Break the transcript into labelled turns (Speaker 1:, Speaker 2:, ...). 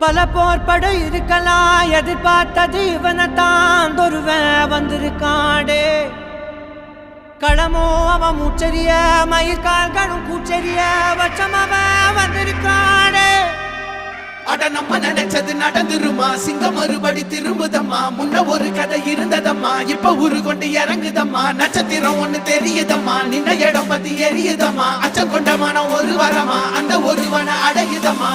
Speaker 1: பல போர்பட இருக்கலாம், எதிர்பார்த்தது இவனைத்தான் ஒருவன் வந்திருக்காடே. களமோ அவன் மூச்சரிய, மயிர்கால்களும் கூச்சரிய, வச்சம் அவன் வந்திருக்காடே.
Speaker 2: அட நம்ம நினைச்சது நடந்துருமா, சிங்கம் மறுபடி திரும்புதம்மா. முன்ன ஒரு கதை இருந்ததம்மா, இப்ப உரு கொண்டு இறங்குதம்மா. நட்சத்திரம் ஒண்ணு தெரியுதம்மா, நின்ன இடம் பத்தி எரியுதம்மா. அச்சம் கொண்ட மனம் ஒரு வரமா, அந்த ஒருவனை அடையுதம்மா.